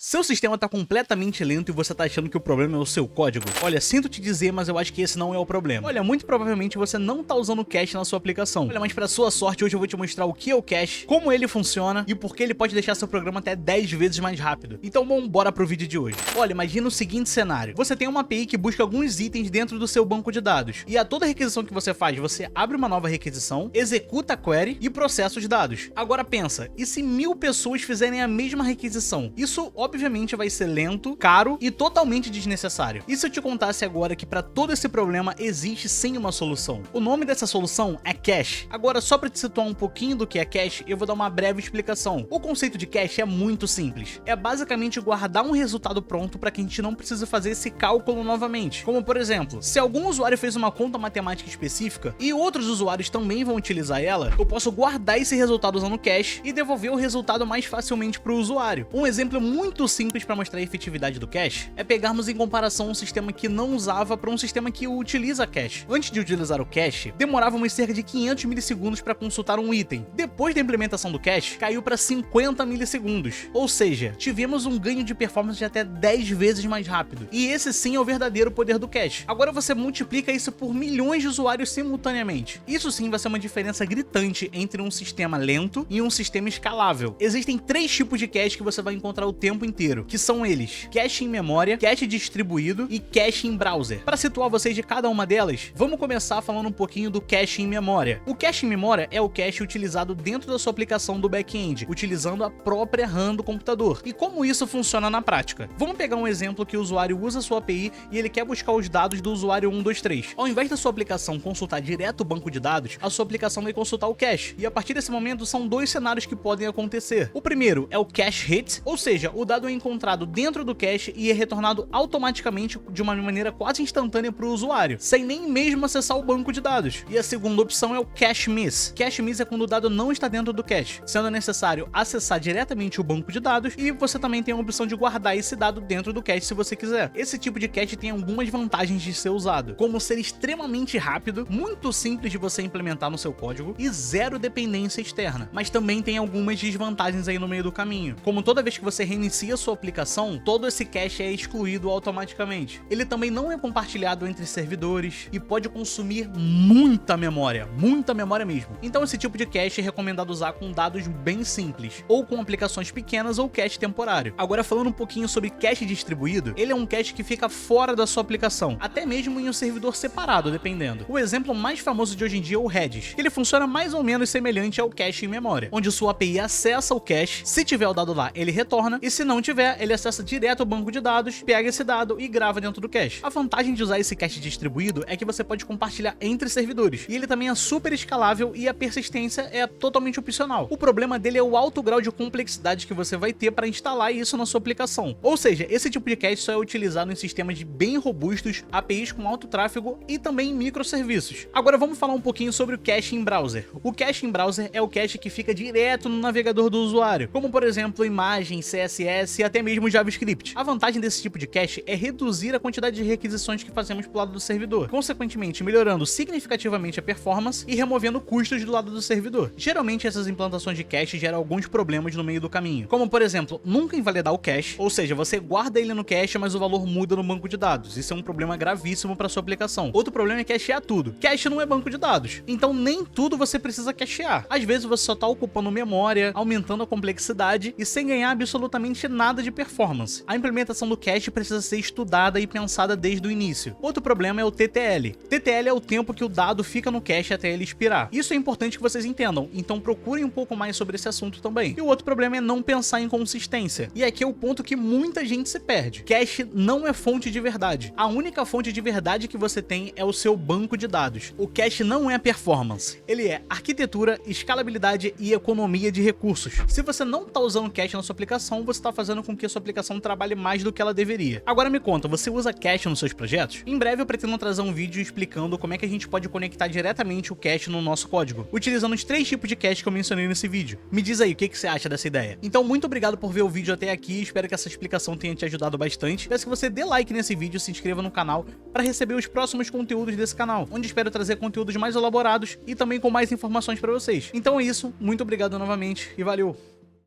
Seu sistema tá completamente lento e você tá achando que o problema é o seu código? Olha, sinto te dizer, mas eu acho que esse não é o problema. Olha, muito provavelmente você não tá usando o cache na sua aplicação. Olha, mas pra sua sorte, hoje eu vou te mostrar o que é o cache, como ele funciona e por que ele pode deixar seu programa até 10 vezes mais rápido. Então, bom, bora pro vídeo de hoje. Olha, imagina o seguinte cenário. Você tem uma API que busca alguns itens dentro do seu banco de dados. E a toda requisição que você faz, você abre uma nova requisição, executa a query e processa os dados. Agora pensa, e se 1000 pessoas fizerem a mesma requisição? Isso, obviamente, vai ser lento, caro e totalmente desnecessário. E se eu te contasse agora que para todo esse problema existe sim uma solução? O nome dessa solução é cache. Agora, só para te situar um pouquinho do que é cache, eu vou dar uma breve explicação. O conceito de cache é muito simples. É basicamente guardar um resultado pronto para que a gente não precise fazer esse cálculo novamente. Como por exemplo, se algum usuário fez uma conta matemática específica e outros usuários também vão utilizar ela, eu posso guardar esse resultado usando cache e devolver o resultado mais facilmente para o usuário. Um exemplo muito simples para mostrar a efetividade do cache é pegarmos em comparação um sistema que não usava para um sistema que utiliza cache. Antes de utilizar o cache, demorávamos cerca de 500 milissegundos para consultar um item. Depois da implementação do cache, caiu para 50 milissegundos. Ou seja, tivemos um ganho de performance de até 10 vezes mais rápido. E esse sim é o verdadeiro poder do cache. Agora você multiplica isso por milhões de usuários simultaneamente. Isso sim vai ser uma diferença gritante entre um sistema lento e um sistema escalável. Existem 3 tipos de cache que você vai encontrar o tempo inteiro, que são eles: cache em memória, cache distribuído e cache em browser. Para situar vocês de cada uma delas, vamos começar falando um pouquinho do cache em memória. O cache em memória é o cache utilizado dentro da sua aplicação do back-end, utilizando a própria RAM do computador. E como isso funciona na prática? Vamos pegar um exemplo que o usuário usa a sua API e ele quer buscar os dados do usuário 123. Ao invés da sua aplicação consultar direto o banco de dados, a sua aplicação vai consultar o cache. E a partir desse momento são 2 cenários que podem acontecer. O primeiro é o cache hit, ou seja, o dado é encontrado dentro do cache e é retornado automaticamente de uma maneira quase instantânea para o usuário, sem nem mesmo acessar o banco de dados. E a segunda opção é o cache miss. Cache miss é quando o dado não está dentro do cache, sendo necessário acessar diretamente o banco de dados, e você também tem a opção de guardar esse dado dentro do cache se você quiser. Esse tipo de cache tem algumas vantagens de ser usado, como ser extremamente rápido, muito simples de você implementar no seu código e zero dependência externa. Mas também tem algumas desvantagens aí no meio do caminho, como toda vez que você reinicia sua aplicação, todo esse cache é excluído automaticamente. Ele também não é compartilhado entre servidores e pode consumir muita memória mesmo. Então esse tipo de cache é recomendado usar com dados bem simples, ou com aplicações pequenas ou cache temporário. Agora falando um pouquinho sobre cache distribuído, ele é um cache que fica fora da sua aplicação, até mesmo em um servidor separado, dependendo. O exemplo mais famoso de hoje em dia é o Redis. Ele funciona mais ou menos semelhante ao cache em memória, onde sua API acessa o cache, se tiver o dado lá, ele retorna, e se não tiver, ele acessa direto o banco de dados, pega esse dado e grava dentro do cache. A vantagem de usar esse cache distribuído é que você pode compartilhar entre servidores, e ele também é super escalável e a persistência é totalmente opcional. O problema dele é o alto grau de complexidade que você vai ter para instalar isso na sua aplicação. Ou seja, esse tipo de cache só é utilizado em sistemas bem robustos, APIs com alto tráfego e também em microserviços. Agora vamos falar um pouquinho sobre o cache em browser. O cache em browser é o cache que fica direto no navegador do usuário, como por exemplo imagem, CSS e até mesmo JavaScript. A vantagem desse tipo de cache é reduzir a quantidade de requisições que fazemos pro lado do servidor, consequentemente melhorando significativamente a performance e removendo custos do lado do servidor. Geralmente essas implantações de cache geram alguns problemas no meio do caminho, como por exemplo, nunca invalidar o cache, ou seja, você guarda ele no cache, mas o valor muda no banco de dados. Isso é um problema gravíssimo para sua aplicação. Outro problema é cachear tudo. Cache não é banco de dados, então nem tudo você precisa cachear. Às vezes você só está ocupando memória, aumentando a complexidade e sem ganhar absolutamente nada de performance. A implementação do cache precisa ser estudada e pensada desde o início. Outro problema é o TTL. TTL é o tempo que o dado fica no cache até ele expirar. Isso é importante que vocês entendam, então procurem um pouco mais sobre esse assunto também. E o outro problema é não pensar em consistência. E aqui é o ponto que muita gente se perde. Cache não é fonte de verdade. A única fonte de verdade que você tem é o seu banco de dados. O cache não é performance. Ele é arquitetura, escalabilidade e economia de recursos. Se você não está usando cache na sua aplicação, você está fazendo com que a sua aplicação trabalhe mais do que ela deveria. Agora me conta, você usa cache nos seus projetos? Em breve eu pretendo trazer um vídeo explicando como é que a gente pode conectar diretamente o cache no nosso código, utilizando os 3 tipos de cache que eu mencionei nesse vídeo. Me diz aí o que você acha dessa ideia. Então muito obrigado por ver o vídeo até aqui, espero que essa explicação tenha te ajudado bastante. Peço que você dê like nesse vídeo, se inscreva no canal para receber os próximos conteúdos desse canal, onde espero trazer conteúdos mais elaborados e também com mais informações para vocês. Então é isso, muito obrigado novamente e valeu!